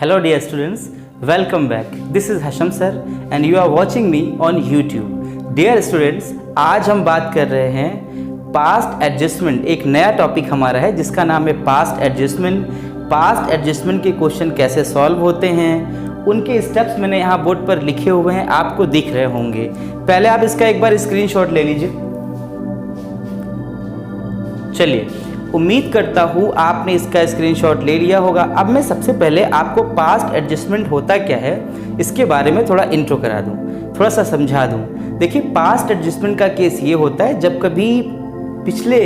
Hello dear students, welcome back. This is Hasham sir and you are watching me on YouTube. Dear students, आज हम बात कर रहे हैं पास्ट एडजस्टमेंट। एक नया टॉपिक हमारा है जिसका नाम है पास्ट एडजस्टमेंट। पास्ट एडजस्टमेंट के क्वेश्चन कैसे सॉल्व होते हैं, उनके स्टेप्स मैंने यहाँ बोर्ड पर लिखे हुए हैं, आपको दिख रहे होंगे। पहले आप इसका एक बार स्क्रीनशॉट ले लीजिए। चलिए, उम्मीद करता हूँ आपने इसका स्क्रीनशॉट ले लिया होगा। अब मैं सबसे पहले आपको पास्ट एडजस्टमेंट होता क्या है इसके बारे में थोड़ा इंट्रो करा दूँ, थोड़ा सा समझा दूँ। देखिए, पास्ट एडजस्टमेंट का केस ये होता है जब कभी पिछले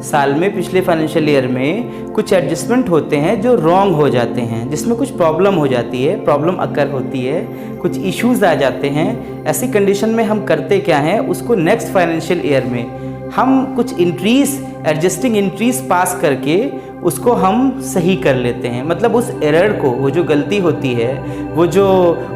साल में, पिछले फाइनेंशियल ईयर में कुछ एडजस्टमेंट होते हैं जो रॉन्ग हो जाते हैं, जिसमें कुछ प्रॉब्लम हो जाती है, प्रॉब्लम अकर होती है, कुछ इश्यूज़ आ जाते हैं। ऐसी कंडीशन में हम करते क्या हैं, उसको नेक्स्ट फाइनेंशियल ईयर में हम कुछ इंट्रीज, एडजस्टिंग इंट्रीज पास करके उसको हम सही कर लेते हैं। मतलब उस एरर को, वो जो गलती होती है, वो जो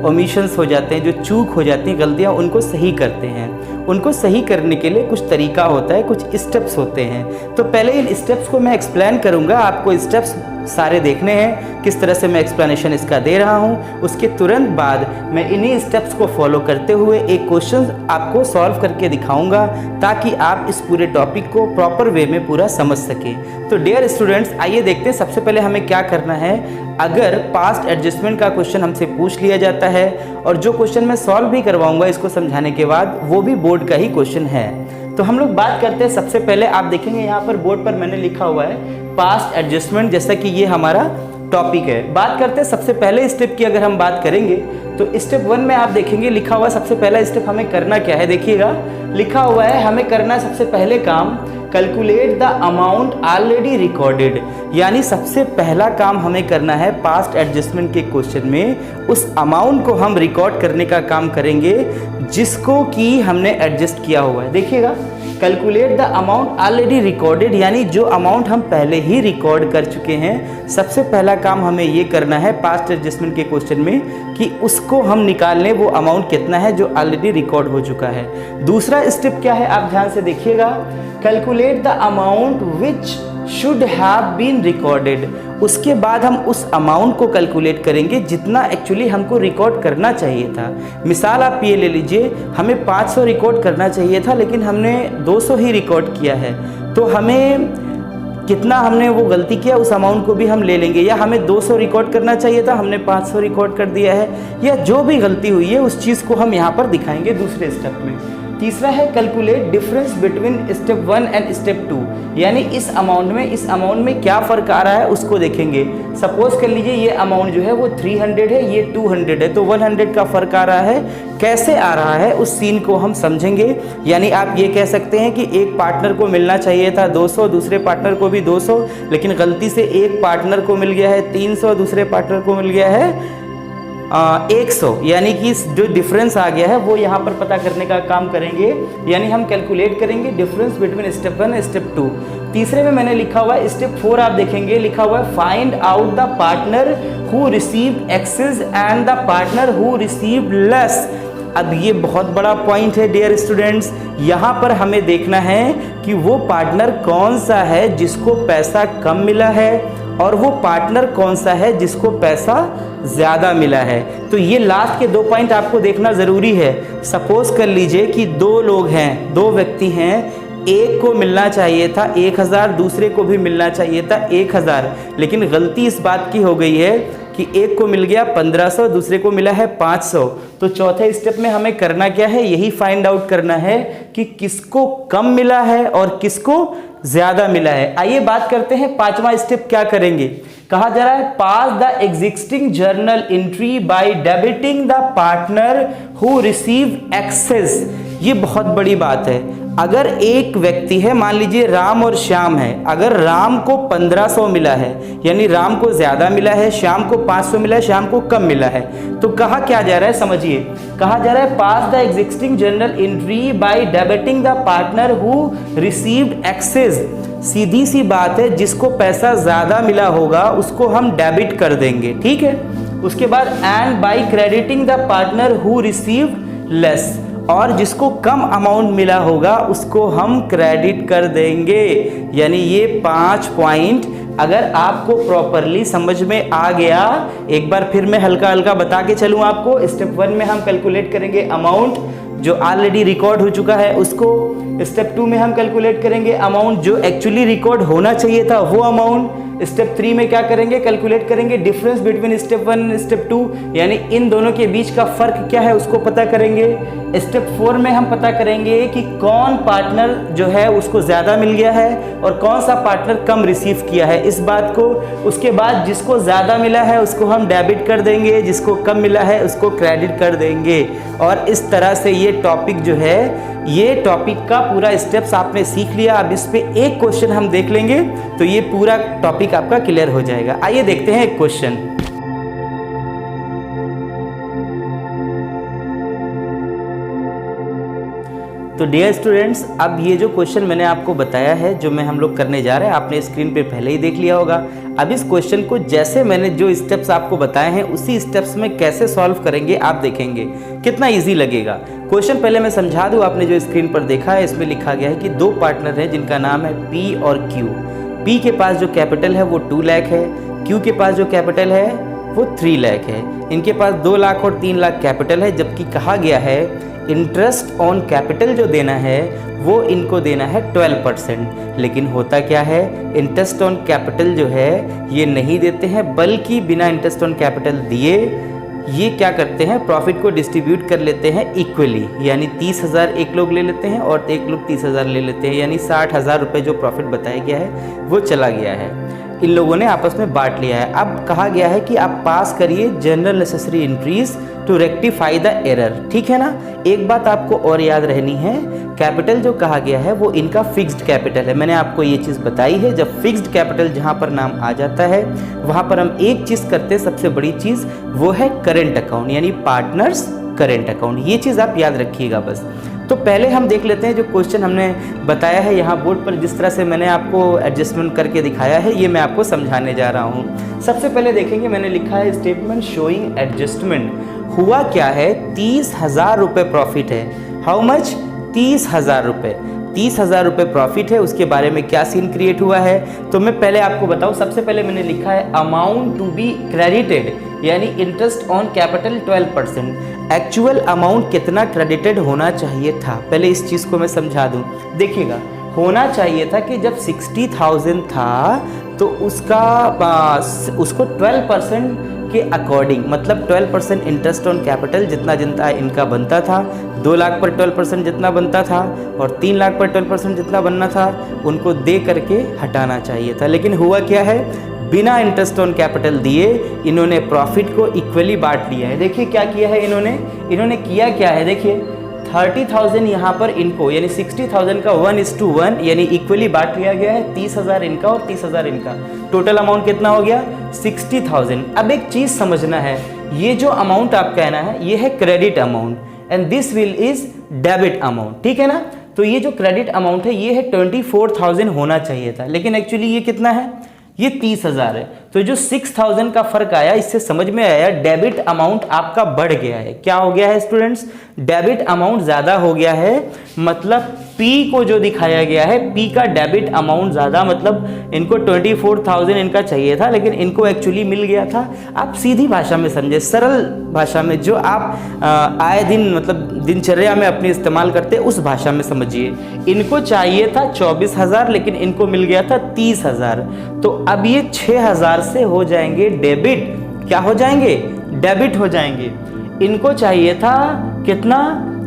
ओमिशंस हो जाते हैं, जो चूक हो जाती हैं, गलतियाँ, उनको सही करते हैं। उनको सही करने के लिए कुछ तरीका होता है, कुछ स्टेप्स होते हैं। तो पहले इन स्टेप्स को मैं एक्सप्लेन करूँगा, आपको स्टेप्स सारे देखने हैं, किस तरह से मैं एक्सप्लेनेशन इसका दे रहा हूँ। उसके तुरंत बाद मैं इन्हीं स्टेप्स को फॉलो करते हुए एक क्वेश्चन आपको सॉल्व करके दिखाऊंगा ताकि आप इस पूरे टॉपिक को प्रॉपर वे में पूरा समझ सकें। तो डियर स्टूडेंट्स, आइए देखते हैं सबसे पहले हमें क्या करना है। अगर पास्ट एडजस्टमेंट का क्वेश्चन हमसे पूछ लिया जाता है और जो क्वेश्चन मैं सॉल्व भी करवाऊंगा इसको समझाने के बाद, वो भी बोर्ड का ही क्वेश्चन है। तो हम लोग बात करते हैं, सबसे पहले आप देखेंगे यहाँ पर बोर्ड पर मैंने लिखा हुआ है पास्ट एडजस्टमेंट, जैसा कि ये हमारा टॉपिक है। बात करते हैं सबसे पहले स्टेप की। अगर हम बात करेंगे तो स्टेप 1 में आप देखेंगे लिखा हुआ है, सबसे पहला स्टेप हमें करना क्या है, देखिएगा लिखा हुआ है हमें करना है सबसे पहले काम, calculate the amount already recorded. यानी सबसे पहला काम हमें करना है पास्ट एडजस्टमेंट के क्वेश्चन में उस अमाउंट को हम रिकॉर्ड करने का काम करेंगे जिसको कि हमने एडजस्ट किया हुआ है। देखिएगा, calculate the amount already recorded, यानी जो अमाउंट हम पहले ही रिकॉर्ड कर चुके हैं। सबसे पहला काम हमें ये करना है पास्ट एडजस्टमेंट के क्वेश्चन में कि उसको हम निकाल लें, वो अमाउंट कितना है जो ऑलरेडी रिकॉर्ड हो चुका है। दूसरा स्टेप क्या है, आप ध्यान से देखिएगा, calculate the amount which should have been recorded. उसके बाद हम उस अमाउंट को कैलकुलेट करेंगे जितना एक्चुअली हमको रिकॉर्ड करना चाहिए था। मिसाल आप ये ले लीजिए, हमें 500 रिकॉर्ड करना चाहिए था लेकिन हमने 200 ही रिकॉर्ड किया है, तो हमें कितना हमने वो गलती किया उस अमाउंट को भी हम ले लेंगे। या हमें 200 रिकॉर्ड करना चाहिए था, हमने 500 रिकॉर्ड कर दिया है, या जो भी गलती हुई है उस चीज़ को हम यहाँ पर दिखाएंगे दूसरे स्टेप में। तीसरा है calculate difference between step 1 and step 2, यानी इस अमाउंट में क्या फ़र्क आ रहा है उसको देखेंगे। सपोज कर लीजिए ये अमाउंट जो है वो 300 है, ये 200 है, तो 100 का फ़र्क आ रहा है। कैसे आ रहा है उस सीन को हम समझेंगे। यानी आप ये कह सकते हैं कि एक पार्टनर को मिलना चाहिए था 200, दूसरे पार्टनर को भी 200, लेकिन गलती से एक पार्टनर को मिल गया है 300, दूसरे पार्टनर को मिल गया है 100। यानी कि जो डिफरेंस आ गया है वो यहाँ पर पता करने का काम करेंगे। यानी हम कैलकुलेट करेंगे डिफरेंस बिटवीन स्टेप 1 और स्टेप 2। तीसरे में मैंने लिखा हुआ है स्टेप 4, आप देखेंगे लिखा हुआ है find out the partner who received excess and the partner who received less. अब ये बहुत बड़ा पॉइंट है डियर स्टूडेंट्स, यहाँ पर हमें देखना है कि वो पार्टनर कौन सा है जिसको पैसा कम मिला है और वो पार्टनर कौन सा है जिसको पैसा ज़्यादा मिला है। तो ये लास्ट के 2 पॉइंट आपको देखना ज़रूरी है। सपोज कर लीजिए कि 2 लोग हैं, 2 व्यक्ति हैं, एक को मिलना चाहिए था 1000, दूसरे को भी मिलना चाहिए था 1000, लेकिन गलती इस बात की हो गई है कि एक को मिल गया 1500, दूसरे को मिला है 500। तो चौथे स्टेप में हमें करना क्या है, यही फाइंड आउट करना है कि किसको कम मिला है और किसको ज़्यादा मिला है। आइए बात करते हैं 5वां स्टेप क्या करेंगे। कहा जा रहा है pass the existing journal entry by debiting the partner who receive excess. ये बहुत बड़ी बात है। अगर एक व्यक्ति है, मान लीजिए राम और श्याम है, अगर राम को 1500 मिला है यानी राम को ज़्यादा मिला है, श्याम को 500 मिला है, श्याम को कम मिला है, तो कहा क्या जा रहा है, समझिए। कहा जा रहा है pass the existing journal entry by debiting the partner who received excess. सीधी सी बात है, जिसको पैसा ज़्यादा मिला होगा उसको हम डेबिट कर देंगे, ठीक है। उसके बाद and by crediting the partner who received less, और जिसको कम अमाउंट मिला होगा उसको हम क्रेडिट कर देंगे। यानी ये 5 पॉइंट अगर आपको प्रॉपरली समझ में आ गया, एक बार फिर मैं हल्का हल्का बता के चलूँ आपको। स्टेप 1 में हम कैलकुलेट करेंगे अमाउंट जो ऑलरेडी रिकॉर्ड हो चुका है उसको। स्टेप 2 में हम कैलकुलेट करेंगे अमाउंट जो एक्चुअली रिकॉर्ड होना चाहिए था वो अमाउंट। स्टेप 3 में क्या करेंगे, कैलकुलेट करेंगे difference between step 1 and step 2, यानी इन दोनों के बीच का फर्क क्या है उसको पता करेंगे। स्टेप 4 में हम पता करेंगे कि कौन पार्टनर जो है उसको ज़्यादा मिल गया है और कौन सा पार्टनर कम रिसीव किया है इस बात को। उसके बाद जिसको ज़्यादा मिला है उसको हम डेबिट कर देंगे, जिसको कम मिला है उसको क्रेडिट कर देंगे। और इस तरह से ये टॉपिक जो है, ये टॉपिक का पूरा स्टेप्स आपने सीख लिया। अब इस पे एक क्वेश्चन हम देख लेंगे तो ये पूरा टॉपिक आपका क्लियर हो जाएगा। आइए देखते हैं एक क्वेश्चन। तो डियर स्टूडेंट्स, अब ये जो क्वेश्चन मैंने आपको बताया है, जो मैं हम लोग करने जा रहे हैं, आपने स्क्रीन पे पहले ही देख लिया होगा। अब इस क्वेश्चन को जैसे मैंने जो स्टेप्स आपको बताए हैं उसी स्टेप्स में कैसे सॉल्व करेंगे आप देखेंगे कितना इजी लगेगा। क्वेश्चन पहले मैं समझा दूं, आपने जो स्क्रीन पर देखा है इसमें लिखा गया है कि दो पार्टनर हैं जिनका नाम है पी और क्यू। पी के पास जो कैपिटल है वो 2 लाख है, क्यू के पास जो कैपिटल है वो 3 लाख है। इनके पास 2 लाख और 3 लाख कैपिटल है, जबकि कहा गया है इंटरेस्ट ऑन कैपिटल जो देना है वो इनको देना है 12%। लेकिन होता क्या है, इंटरेस्ट ऑन कैपिटल जो है ये नहीं देते हैं, बल्कि बिना इंटरेस्ट ऑन कैपिटल दिए ये क्या करते हैं, प्रॉफिट को डिस्ट्रीब्यूट कर लेते हैं इक्वली। यानी 30,000 एक लोग ले लेते हैं और एक लोग 30,000 ले लेते हैं, यानी 60,000 रुपये जो प्रॉफिट बताया गया है वो चला गया है। इन लोगों ने आपस में बांट लिया है। अब कहा गया है कि आप पास करिए journal necessary entries to rectify the error. ठीक है ना। एक बात आपको और याद रहनी है, कैपिटल जो कहा गया है वो इनका फिक्स्ड कैपिटल है। मैंने आपको ये चीज़ बताई है, जब फिक्स्ड कैपिटल जहाँ पर नाम आ जाता है वहाँ पर हम एक चीज़ करते हैं, सबसे बड़ी चीज़ वो है करेंट अकाउंट, यानी पार्टनर्स करेंट अकाउंट। ये चीज़ आप याद रखिएगा बस। तो पहले हम देख लेते हैं जो क्वेश्चन हमने बताया है यहाँ बोर्ड पर, जिस तरह से मैंने आपको एडजस्टमेंट करके दिखाया है ये मैं आपको समझाने जा रहा हूँ। सबसे पहले देखेंगे, मैंने लिखा है स्टेटमेंट शोइंग एडजस्टमेंट। हुआ क्या है, 30,000 रुपये प्रॉफिट है। हाउ मच, 30,000 रुपये। 30,000 रुपये प्रॉफिट है, उसके बारे में क्या सीन क्रिएट हुआ है तो मैं पहले आपको बताऊं। सबसे पहले मैंने लिखा है अमाउंट टू बी क्रेडिटेड, यानी interest on capital 12%। Actual amount कितना क्रेडिटेड होना चाहिए था, पहले इस चीज़ को मैं समझा दूं। देखिएगा, होना चाहिए था कि जब 60,000 था तो उसको 12% के अकॉर्डिंग, मतलब 12% इंटरेस्ट ऑन कैपिटल जितना इनका बनता था, 2 लाख पर 12% जितना बनता था और 3 लाख पर 12% जितना बनना था उनको दे करके हटाना चाहिए था। लेकिन हुआ क्या है, बिना इंटरेस्ट ऑन कैपिटल दिए इन्होंने प्रॉफिट को इक्वली बांट लिया है। देखिए क्या किया है इन्होंने किया क्या है, देखिए 30,000 यहाँ पर इनको, यानी 60,000 का 1:1 यानी इक्वली बांट लिया गया है। 30,000 इनका और 30,000 इनका, टोटल अमाउंट कितना हो गया 60,000। अब एक चीज़ समझना है, ये जो अमाउंट आप कहना है ये है credit amount and this will is debit amount. ठीक है ना। तो ये जो क्रेडिट अमाउंट है ये है 24,000 होना चाहिए था, लेकिन एक्चुअली ये कितना है, ये 30,000 है। तो जो 6,000 का फर्क आया, इससे समझ में आया डेबिट अमाउंट आपका बढ़ गया है। क्या हो गया है स्टूडेंट्स, डेबिट अमाउंट ज़्यादा हो गया है। मतलब P को जो दिखाया गया है, P का डेबिट अमाउंट ज़्यादा, मतलब इनको 24,000 इनका चाहिए था लेकिन इनको एक्चुअली मिल गया था। आप सीधी भाषा में समझे, सरल भाषा में, जो आप आए दिन मतलब दिनचर्या में अपने इस्तेमाल करते उस भाषा में समझिए। इनको चाहिए था 24,000 लेकिन इनको मिल गया था 30,000। तो अब ये 6,000 से हो जाएंगे डेबिट, क्या हो जाएंगे, डेबिट हो जाएंगे। इनको चाहिए था कितना,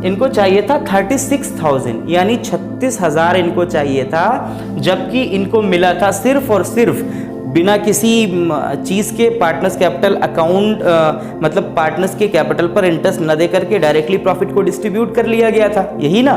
इनको चाहिए था 36,000 यानी 36,000 इनको चाहिए था, जबकि इनको मिला था सिर्फ और सिर्फ बिना किसी चीज़ के पार्टनर्स कैपिटल अकाउंट, मतलब पार्टनर्स के कैपिटल पर इंटरेस्ट न दे करके डायरेक्टली प्रॉफिट को डिस्ट्रीब्यूट कर लिया गया था, यही ना।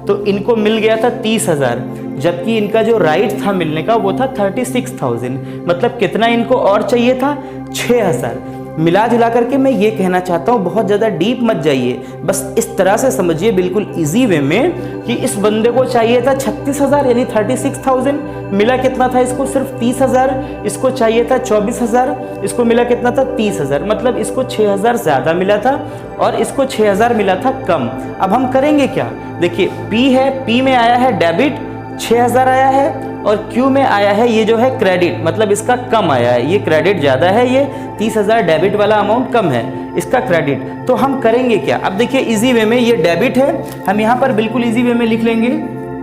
तो इनको मिल गया था 30,000, जबकि इनका जो राइट था मिलने का वो था 36,000। मतलब कितना इनको और चाहिए था, 6,000। मिला जुला करके मैं ये कहना चाहता हूँ, बहुत ज़्यादा डीप मत जाइए, बस इस तरह से समझिए बिल्कुल इजी वे में कि इस बंदे को चाहिए था 36,000 यानी 36,000, मिला कितना था इसको, सिर्फ 30,000। इसको चाहिए था 24,000, इसको मिला कितना था 30,000। मतलब इसको 6,000 ज़्यादा मिला था और इसको 6,000 मिला था कम। अब हम करेंगे क्या, देखिए P है, P में आया है डेबिट 6,000 आया है और क्यू में आया है ये जो है क्रेडिट, मतलब इसका कम आया है, ये क्रेडिट ज़्यादा है, ये 30,000 डेबिट वाला अमाउंट कम है, इसका क्रेडिट। तो हम करेंगे क्या? अब देखिए इजी वे में, ये डेबिट है, हम यहाँ पर बिल्कुल इजी वे में लिख लेंगे।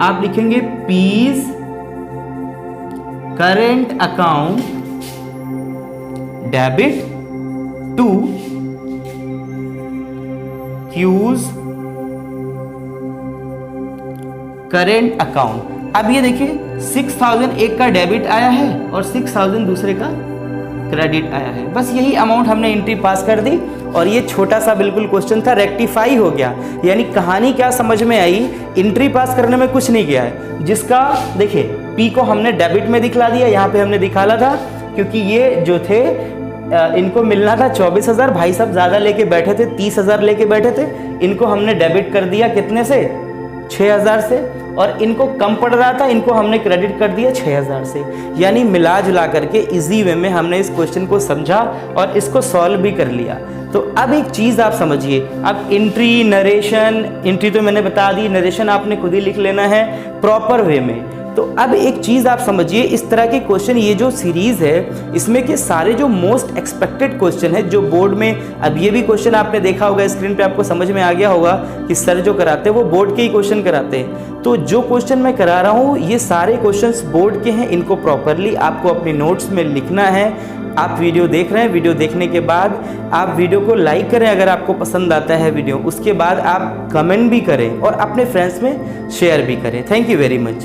आप लिखेंगे P's current account debit to Q's current account. अब ये देखिए 6,000 एक का डेबिट आया है और 6,000 दूसरे का क्रेडिट आया है। बस यही अमाउंट हमने एंट्री पास कर दी और ये छोटा सा बिल्कुल क्वेश्चन था, रेक्टिफाई हो गया। यानी कहानी क्या समझ में आई, एंट्री पास करने में कुछ नहीं गया है। जिसका देखिए पी को हमने डेबिट में दिखला दिया, यहाँ पे हमने दिखाला था, क्योंकि ये जो थे इनको मिलना था 24,000, भाई साहब ज़्यादा लेके बैठे थे, 30,000 लेके बैठे थे, इनको हमने डेबिट कर दिया कितने से, 6,000 से, और इनको कम पड़ रहा था, इनको हमने क्रेडिट कर दिया 6,000 से। यानी मिला जुला करके इजी वे में हमने इस क्वेश्चन को समझा और इसको सॉल्व भी कर लिया। तो अब एक चीज़ आप समझिए, अब एंट्री नरेशन, एंट्री तो मैंने बता दी, नरेशन आपने खुद ही लिख लेना है प्रॉपर वे में। तो अब एक चीज़ आप समझिए, इस तरह के क्वेश्चन, ये जो सीरीज़ है इसमें के सारे जो मोस्ट एक्सपेक्टेड क्वेश्चन है जो बोर्ड में, अब ये भी क्वेश्चन आपने देखा होगा स्क्रीन पे, आपको समझ में आ गया होगा कि सर जो कराते हैं वो बोर्ड के ही क्वेश्चन कराते हैं। तो जो क्वेश्चन मैं करा रहा हूँ ये सारे क्वेश्चंस बोर्ड के हैं, इनको प्रॉपरली आपको अपने नोट्स में लिखना है। आप वीडियो देख रहे हैं, वीडियो देखने के बाद आप वीडियो को लाइक करें अगर आपको पसंद आता है वीडियो, उसके बाद आप कमेंट भी करें और अपने फ्रेंड्स में शेयर भी करें। Thank you very much.